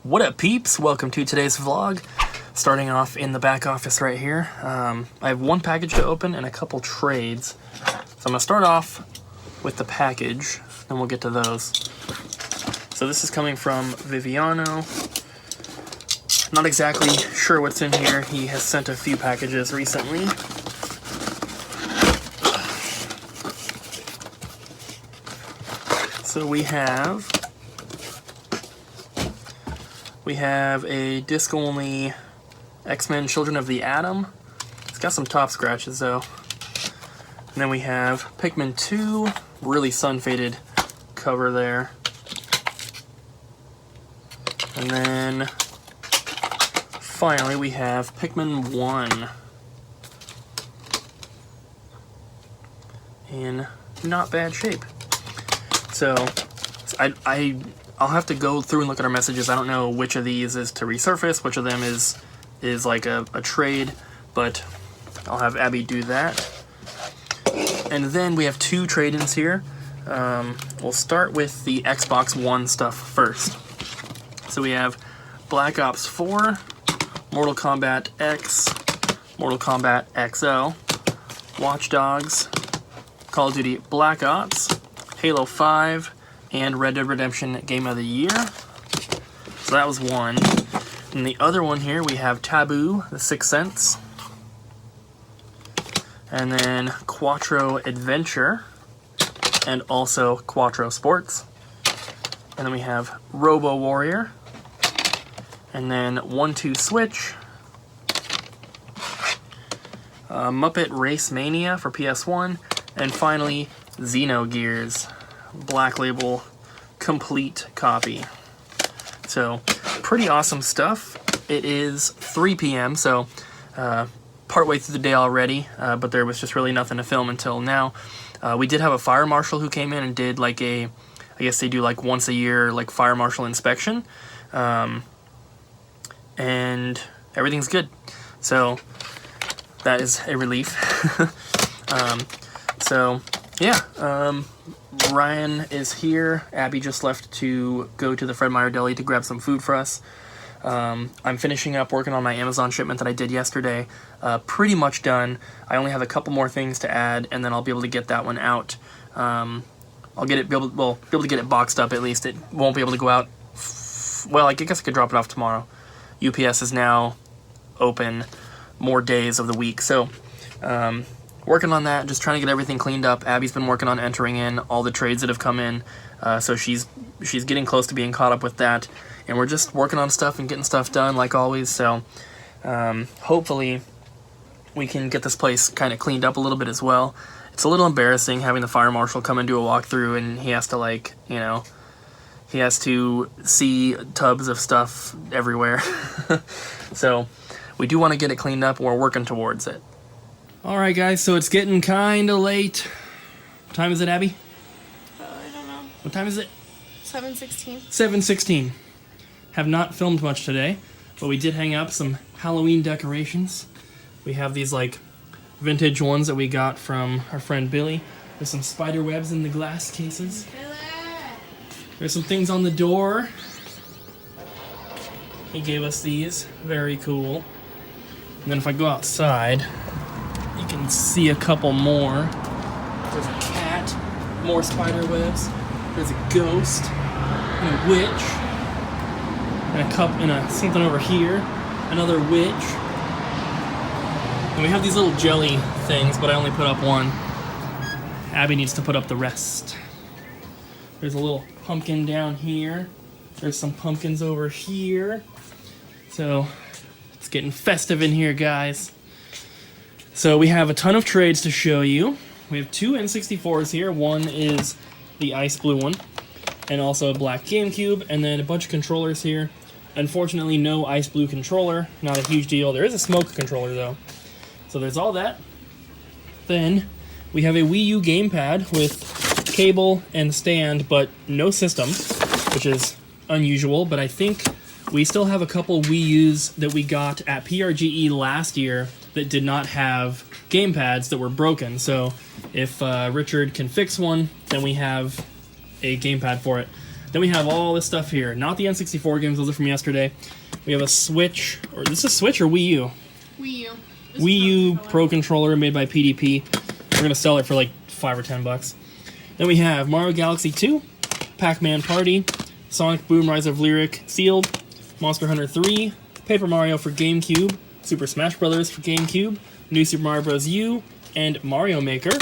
What up, peeps? Welcome to today's vlog. Starting off in the back office right here. I have one package to open and a couple trades. So I'm gonna start off with the package, then we'll get to those. So this is coming from Viviano. Not exactly sure what's in here. He has sent a few packages recently. So we have a disc-only X-Men Children of the Atom. It's got some top scratches though. And then we have Pikmin 2, really sun-faded cover there. And then finally we have Pikmin 1 in not bad shape. So I'll have to go through and look at our messages. I don't know which of these is to resurface, which of them is like a trade, but I'll have Abby do that. And then we have two trade-ins here. We'll start with the Xbox One stuff first. So we have Black Ops 4, Mortal Kombat X, Mortal Kombat XL, Watch Dogs, Call of Duty Black Ops, Halo 5, and Red Dead Redemption Game of the Year. So that was one. And the other one here, we have Taboo, The Sixth Sense. And then Quattro Adventure, and also Quattro Sports. And then we have Robo Warrior. And then 1-2 Switch. Muppet Race Mania for PS1. And finally, Xenogears Black Label complete copy. So pretty awesome stuff. It is 3 p.m. so partway through the day already, but there was just really nothing to film until now. We did have a fire marshal who came in and did like I guess they do like once a year like fire marshal inspection, and everything's good. So that is a relief. So yeah, Ryan is here. Abby just left to go to the Fred Meyer Deli to grab some food for us. I'm finishing up working on my Amazon shipment that I did yesterday. Pretty much done. I only have a couple more things to add, and then I'll be able to get that one out. I'll be able to get it boxed up at least. It won't be able to go out. Well, I guess I could drop it off tomorrow. UPS is now open more days of the week, so working on that, just trying to get everything cleaned up. Abby's been working on entering in all the trades that have come in, so she's getting close to being caught up with that, and we're just working on stuff and getting stuff done like always. So hopefully we can get this place kind of cleaned up a little bit as well. It's a little embarrassing having the fire marshal come and do a walkthrough, and he has to he has to see tubs of stuff everywhere. So we do want to get it cleaned up, and we're working towards it. Alright guys, so it's getting kinda late. What time is it, Abby? I don't know. What time is it? 7:16. 7:16. Have not filmed much today, but we did hang up some Halloween decorations. We have these like vintage ones that we got from our friend Billy. There's some spider webs in the glass cases. There's some things on the door. He gave us these. Very cool. And then if I go outside, you can see a couple more. There's a cat, more spider webs. There's a ghost, and a witch, and a cup, and something over here, another witch. And we have these little jelly things, but I only put up one. Abby needs to put up the rest. There's a little pumpkin down here. There's some pumpkins over here. So it's getting festive in here, guys. So we have a ton of trades to show you. We have two N64s here. One is the ice blue one, and also a black GameCube, and then a bunch of controllers here. Unfortunately, no ice blue controller. Not a huge deal. There is a smoke controller, though. So there's all that. Then we have a Wii U gamepad with cable and stand, but no system, which is unusual, but I think we still have a couple Wii U's that we got at PRGE last year that did not have gamepads that were broken. So if Richard can fix one, then we have a gamepad for it. Then we have all this stuff here. Not the N64 games, those are from yesterday. We have a Switch, or is this a Switch or Wii U? Wii U. Wii U Pro Controller made by PDP. We're going to sell it for like $5 or $10. Then we have Mario Galaxy 2, Pac-Man Party, Sonic Boom Rise of Lyric sealed, Monster Hunter 3, Paper Mario for GameCube, Super Smash Bros. For GameCube, New Super Mario Bros. U, and Mario Maker.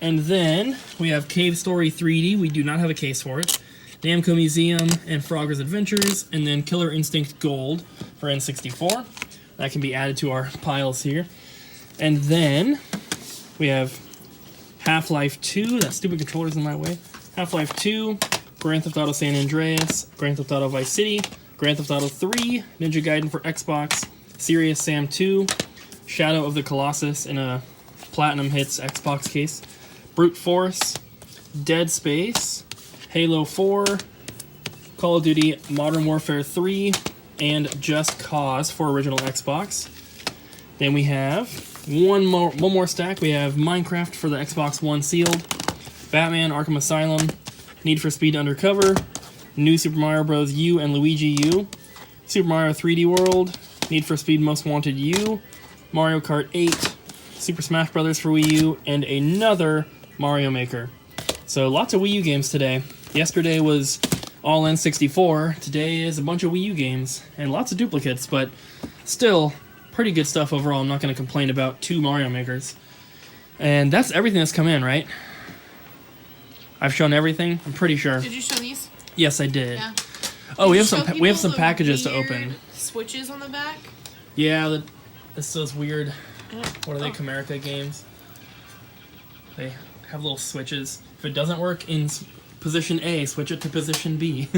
And then we have Cave Story 3D. We do not have a case for it. Namco Museum and Frogger's Adventures, and then Killer Instinct Gold for N64. That can be added to our piles here. And then we have Half-Life 2. That stupid controller's in my way. Half-Life 2, Grand Theft Auto San Andreas, Grand Theft Auto Vice City, Grand Theft Auto 3, Ninja Gaiden for Xbox, Serious Sam 2, Shadow of the Colossus in a Platinum Hits Xbox case, Brute Force, Dead Space, Halo 4, Call of Duty Modern Warfare 3, and Just Cause for original Xbox. Then we have one more stack. We have Minecraft for the Xbox One sealed, Batman Arkham Asylum, Need for Speed Undercover, New Super Mario Bros. U and Luigi U, Super Mario 3D World, Need for Speed Most Wanted U, Mario Kart 8, Super Smash Bros. For Wii U, and another Mario Maker. So lots of Wii U games today. Yesterday was all N64. Today is a bunch of Wii U games and lots of duplicates, but still pretty good stuff overall. I'm not going to complain about 2 Mario Makers. And that's everything that's come in, right? I've shown everything. I'm pretty sure. Did you show these? Yes, I did. Yeah. Oh, we Did have you show some people the packages to weird open. Switches on the back. Yeah, it's those weird. What are they? Oh. Comerica games. They have little switches. If it doesn't work in position A, switch it to position B.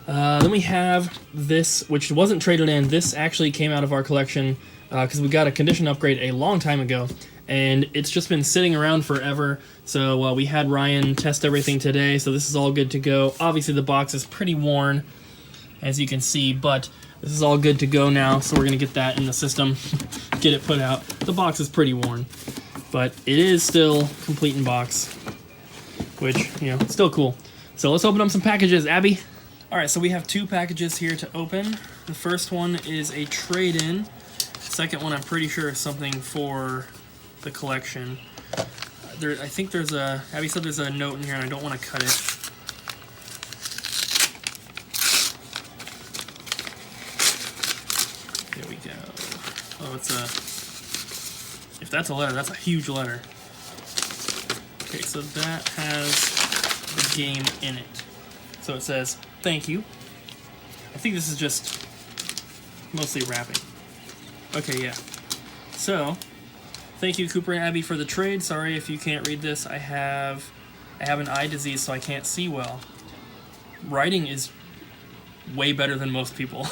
Then we have this, which wasn't traded in. This actually came out of our collection because we got a condition upgrade a long time ago, and it's just been sitting around forever. So we had Ryan test everything today, so this is all good to go. Obviously, the box is pretty worn, as you can see, but this is all good to go now, so we're going to get that in the system, get it put out. The box is pretty worn, but it is still complete in box, which, you know, still cool. So let's open up some packages, Abby. All right, so we have 2 packages here to open. The first one is a trade-in. Second one, I'm pretty sure, is something for the collection. I think there's a, Abby said there's a note in here, and I don't want to cut it. There we go. Oh, it's a, if that's a letter, that's a huge letter. Okay, so that has the game in it. So it says, thank you. I think this is just mostly wrapping. Okay, yeah. So, thank you, Cooper and Abby, for the trade. Sorry if you can't read this. I have an eye disease, so I can't see well. Writing is way better than most people.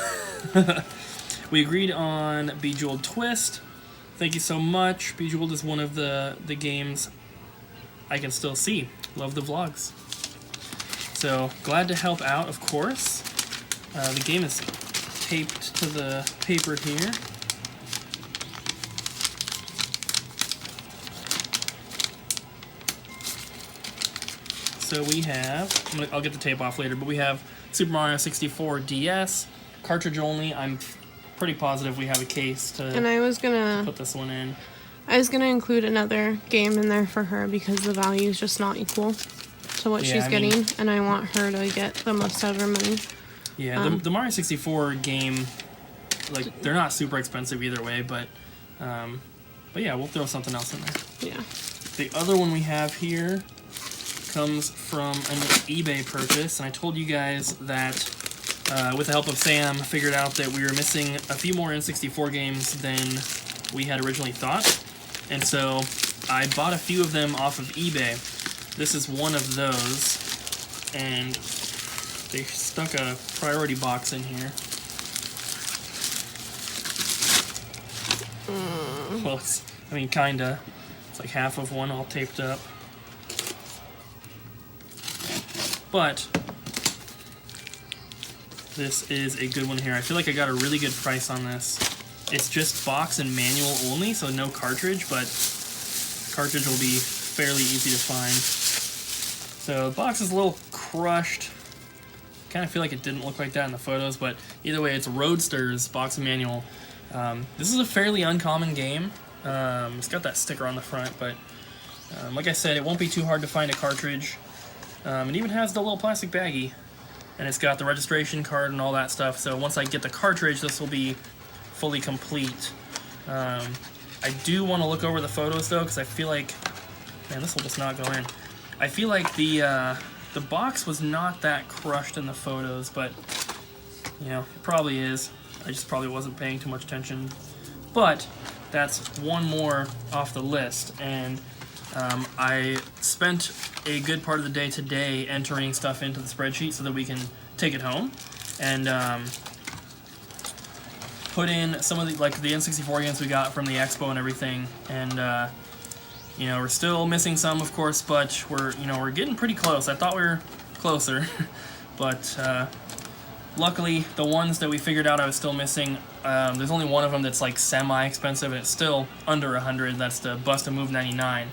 We agreed on Bejeweled Twist. Thank you so much. Bejeweled is one of the games I can still see. Love the vlogs. So, glad to help out, of course. The game is taped to the paper here. So we have, I'll get the tape off later, but we have Super Mario 64 DS, cartridge only. I'm pretty positive we have a case to And I was gonna put this one in. I was gonna include another game in there for her because the value is just not equal to what she's getting, and I want her to get the most out of her money. Yeah, the Mario 64 game, like, they're not super expensive either way, but yeah, we'll throw something else in there. Yeah. The other one we have here comes from an eBay purchase, and I told you guys that with the help of Sam, figured out that we were missing a few more N64 games than we had originally thought, and so I bought a few of them off of eBay. This is one of those, and they stuck a priority box in here. Well, kinda. It's like half of one all taped up. But this is a good one here. I feel like I got a really good price on this. It's just box and manual only, so no cartridge, but cartridge will be fairly easy to find. So the box is a little crushed. Kind of feel like it didn't look like that in the photos, but either way, it's Roadsters box and manual. This is a fairly uncommon game. It's got that sticker on the front, but like I said, it won't be too hard to find a cartridge. It even has the little plastic baggie, and it's got the registration card and all that stuff, so once I get the cartridge, this will be fully complete. I do want to look over the photos, though, because I feel like... Man, this will just not go in. I feel like the box was not that crushed in the photos, but, you know, it probably is. I just probably wasn't paying too much attention. But that's one more off the list, and I spent a good part of the day today entering stuff into the spreadsheet so that we can take it home and put in some of the N64 games we got from the expo and everything. And you know, we're still missing some, of course, but we're getting pretty close. I thought we were closer, but luckily the ones that we figured out I was still missing, there's only one of them that's like semi-expensive, and it's still under 100. That's the Bust a Move 99.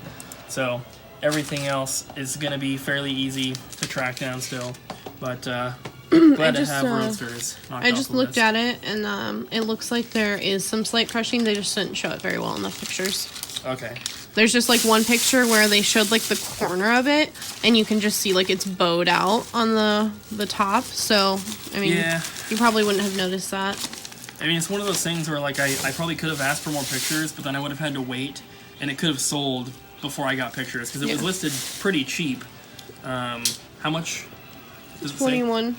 So everything else is going to be fairly easy to track down still. But glad to have Roadsters knocked I off just the looked list. at it, and it looks like there is some slight crushing. They just didn't show it very well in the pictures. Okay. There's just like one picture where they showed like the corner of it, and you can just see like it's bowed out on the top. So I mean, Yeah. you probably wouldn't have noticed that. I mean, it's one of those things where like I probably could have asked for more pictures, but then I would have had to wait, and it could have sold before I got pictures because it was listed pretty cheap. How much? Does it say? 21.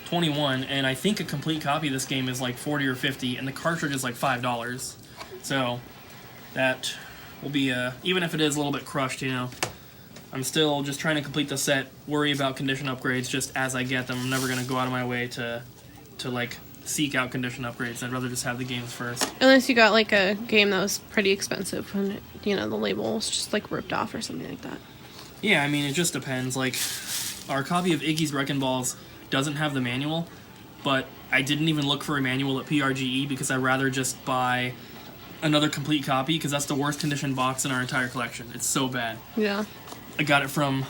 21, and I think a complete copy of this game is like 40 or 50, and the cartridge is like $5. So that will be even if it is a little bit crushed, you know, I'm still just trying to complete the set, worry about condition upgrades just as I get them. I'm never going to go out of my way to like seek out condition upgrades. I'd rather just have the games first. Unless you got like a game that was pretty expensive when you know the label was just like ripped off or something like that. Yeah, I mean, it just depends. Like, our copy of Iggy's Wrecking Balls doesn't have the manual, but I didn't even look for a manual at PRGE because I'd rather just buy another complete copy because that's the worst condition box in our entire collection. It's so bad. Yeah. I got it from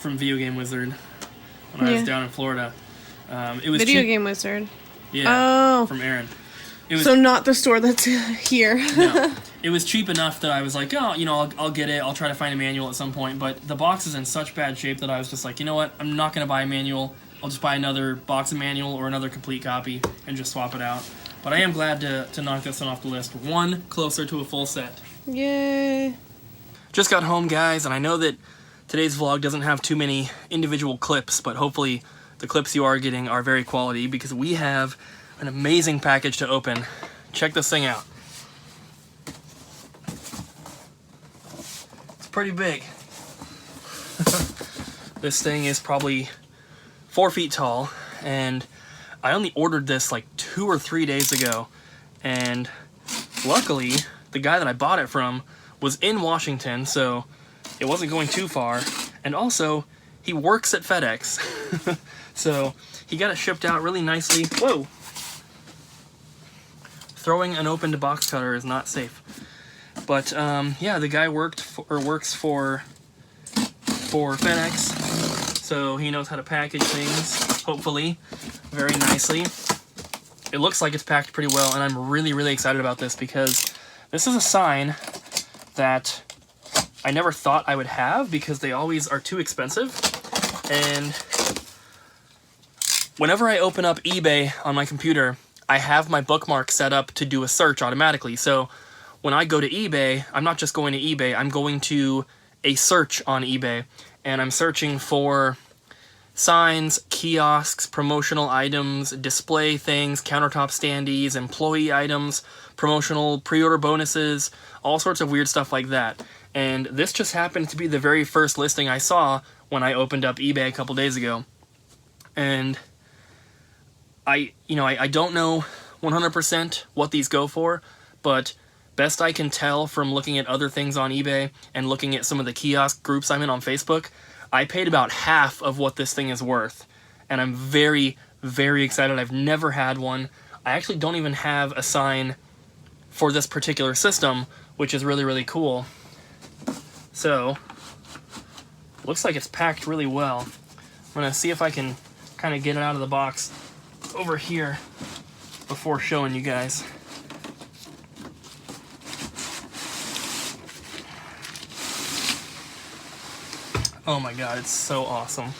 Video Game Wizard when I was down in Florida. It was Video cheap. Game Wizard. Yeah. Oh. From Aaron. It was, So not the store that's here. no, it was cheap enough that I was like, oh, you know, I'll get it. I'll try to find a manual at some point. But the box is in such bad shape that I was just like, you know what? I'm not going to buy a manual. I'll just buy another box of manual or another complete copy and just swap it out. But I am glad to knock this one off the list. One closer to a full set. Yay. Just got home, guys, and I know that today's vlog doesn't have too many individual clips, but hopefully the clips you are getting are very quality because we have an amazing package to open. Check this thing out. It's pretty big. This thing is probably 4 feet tall, and I only ordered this like 2 or 3 days ago, and luckily the guy that I bought it from was in Washington, so it wasn't going too far, and also he works at FedEx. So he got it shipped out really nicely. Whoa! Throwing an opened box cutter is not safe. But yeah, the guy works for FedEx, so he knows how to package things, hopefully, very nicely. It looks like it's packed pretty well, and I'm really, really excited about this because this is a sign that I never thought I would have because they always are too expensive. And whenever I open up eBay on my computer, I have my bookmark set up to do a search automatically. So when I go to eBay, I'm not just going to eBay, I'm going to a search on eBay, and I'm searching for signs, kiosks, promotional items, display things, countertop standees, employee items, promotional pre-order bonuses, all sorts of weird stuff like that. And this just happened to be the very first listing I saw when I opened up eBay a couple days ago. And I don't know 100% what these go for, but best I can tell from looking at other things on eBay and looking at some of the kiosk groups I'm in on Facebook, I paid about half of what this thing is worth. And I'm very, very excited. I've never had one. I actually don't even have a sign for this particular system, which is really, really cool. So, looks like it's packed really well. I'm gonna see if I can kind of get it out of the box over here before showing you guys. Oh my god, it's so awesome.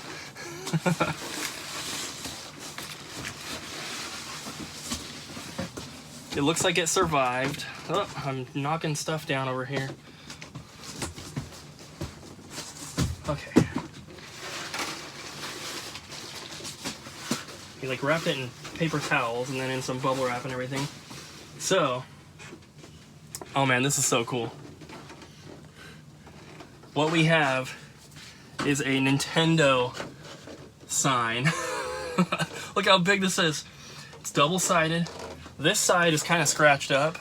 It looks like it survived. Oh, I'm knocking stuff down over here. Okay. He like wrapped it in paper towels and then in some bubble wrap and everything. So, oh man, this is so cool. What we have is a Nintendo sign. Look how big this is. It's double-sided. This side is kind of scratched up,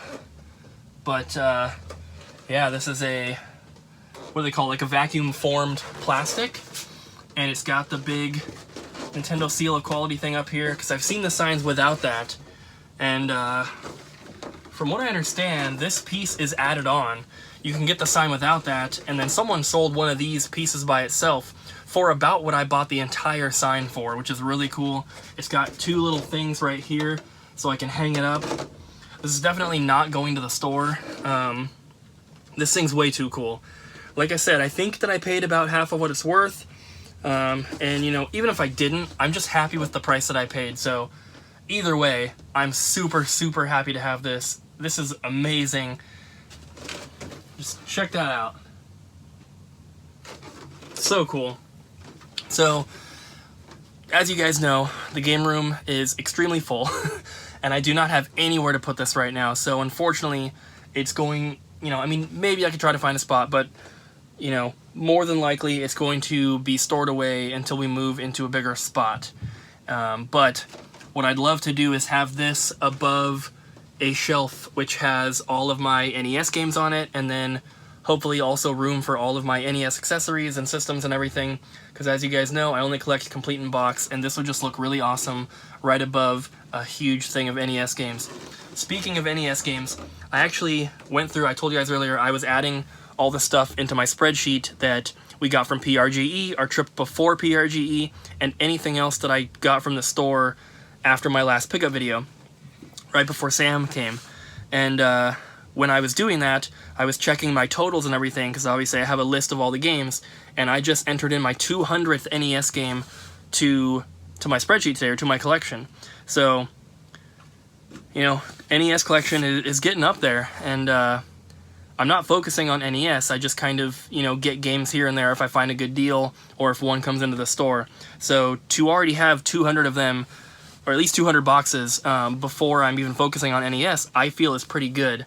but yeah, this is a, what do they call it, like a vacuum-formed plastic, and it's got the big Nintendo seal of quality thing up here, because I've seen the signs without that, and from what I understand, this piece is added on. You can get the sign without that, and then someone sold one of these pieces by itself for about what I bought the entire sign for, which is really cool. It's got two little things right here, so I can hang it up. This is definitely not going to the store. This thing's way too cool. Like I said, I think that I paid about half of what it's worth. And you know, even if I didn't, I'm just happy with the price that I paid. So either way, I'm super, super happy to have this. This is amazing. Just check that out. So cool. So, as you guys know, the game room is extremely full. And I do not have anywhere to put this right now, so unfortunately, it's going, you know, I mean, maybe I could try to find a spot, but, you know, more than likely, it's going to be stored away until we move into a bigger spot. But what I'd love to do is have this above a shelf which has all of my NES games on it, and then hopefully also room for all of my NES accessories and systems and everything, because as you guys know, I only collect complete in box, and this would just look really awesome right above a huge thing of NES games. Speaking of NES games, I actually went through, I told you guys earlier, I was adding all the stuff into my spreadsheet that we got from PRGE, our trip before PRGE, and anything else that I got from the store after my last pickup video, right before Sam came. And when I was doing that, I was checking my totals and everything, because obviously I have a list of all the games, and I just entered in my 200th NES game to my spreadsheet today, or to my collection. So, you know, NES collection is getting up there, and I'm not focusing on NES. I just kind of, you know, get games here and there if I find a good deal, or if one comes into the store. So to already have 200 of them, or at least 200 boxes, before I'm even focusing on NES, I feel is pretty good.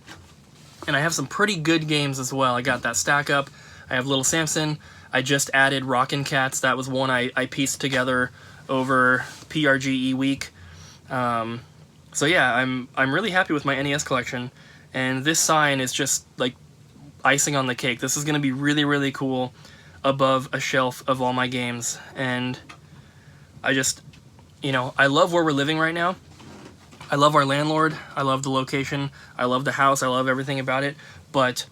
And I have some pretty good games as well. I got that stack up. I have Little Samson. I just added Rockin' Cats. That was one I pieced together over PRGE week. So yeah, I'm really happy with my NES collection. And this sign is just like icing on the cake. This is going to be really, really cool above a shelf of all my games. And I just, you know, I love where we're living right now. I love our landlord. I love the location. I love the house. I love everything about it. But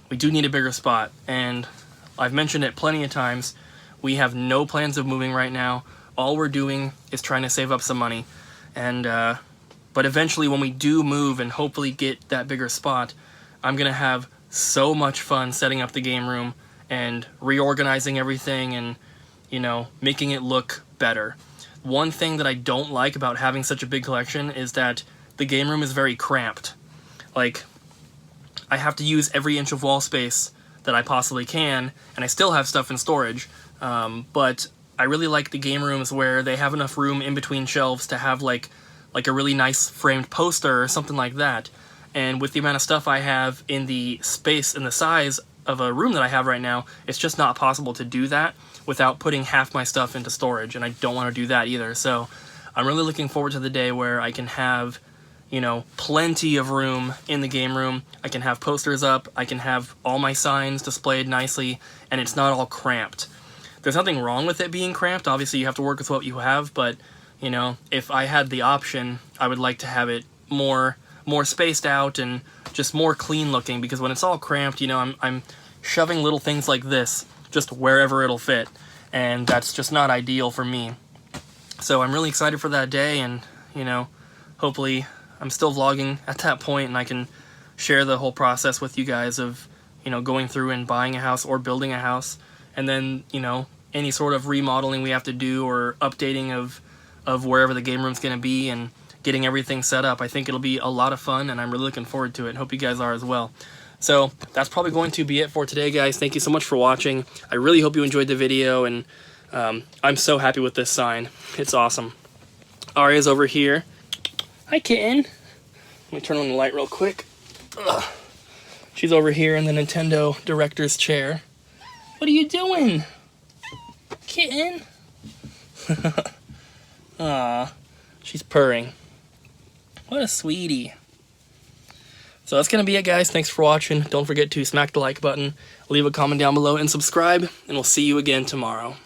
we do need a bigger spot. And I've mentioned it plenty of times. We have no plans of moving right now. All we're doing is trying to save up some money. And, but eventually when we do move and hopefully get that bigger spot, I'm going to have so much fun setting up the game room and reorganizing everything and, you know, making it look better. One thing that I don't like about having such a big collection is that the game room is very cramped. Like, I have to use every inch of wall space that I possibly can, and I still have stuff in storage, but I really like the game rooms where they have enough room in between shelves to have like a really nice framed poster or something like that. And with the amount of stuff I have in the space and the size of a room that I have right now, it's just not possible to do that without putting half my stuff into storage, and I don't want to do that either. So I'm really looking forward to the day where I can have, you know, plenty of room in the game room. I can have posters up, I can have all my signs displayed nicely, and it's not all cramped. There's nothing wrong with it being cramped. Obviously, you have to work with what you have, but, you know, if I had the option, I would like to have it more spaced out and just more clean looking, because when it's all cramped, you know, I'm shoving little things like this just wherever it'll fit. And that's just not ideal for me. So I'm really excited for that day, and, you know, hopefully I'm still vlogging at that point and I can share the whole process with you guys of, you know, going through and buying a house or building a house, and then, you know, any sort of remodeling we have to do or updating of wherever the game room's going to be and getting everything set up. I think it'll be a lot of fun, and I'm really looking forward to it. Hope you guys are as well. So that's probably going to be it for today, guys. Thank you so much for watching. I really hope you enjoyed the video, and I'm so happy with this sign. It's awesome. Aria's over here. Hi, kitten. Let me turn on the light real quick. Ugh. She's over here in the Nintendo director's chair. What are you doing? Kitten? Aw, she's purring. What a sweetie. So that's going to be it, guys. Thanks for watching. Don't forget to smack the like button, leave a comment down below, and subscribe, and we'll see you again tomorrow.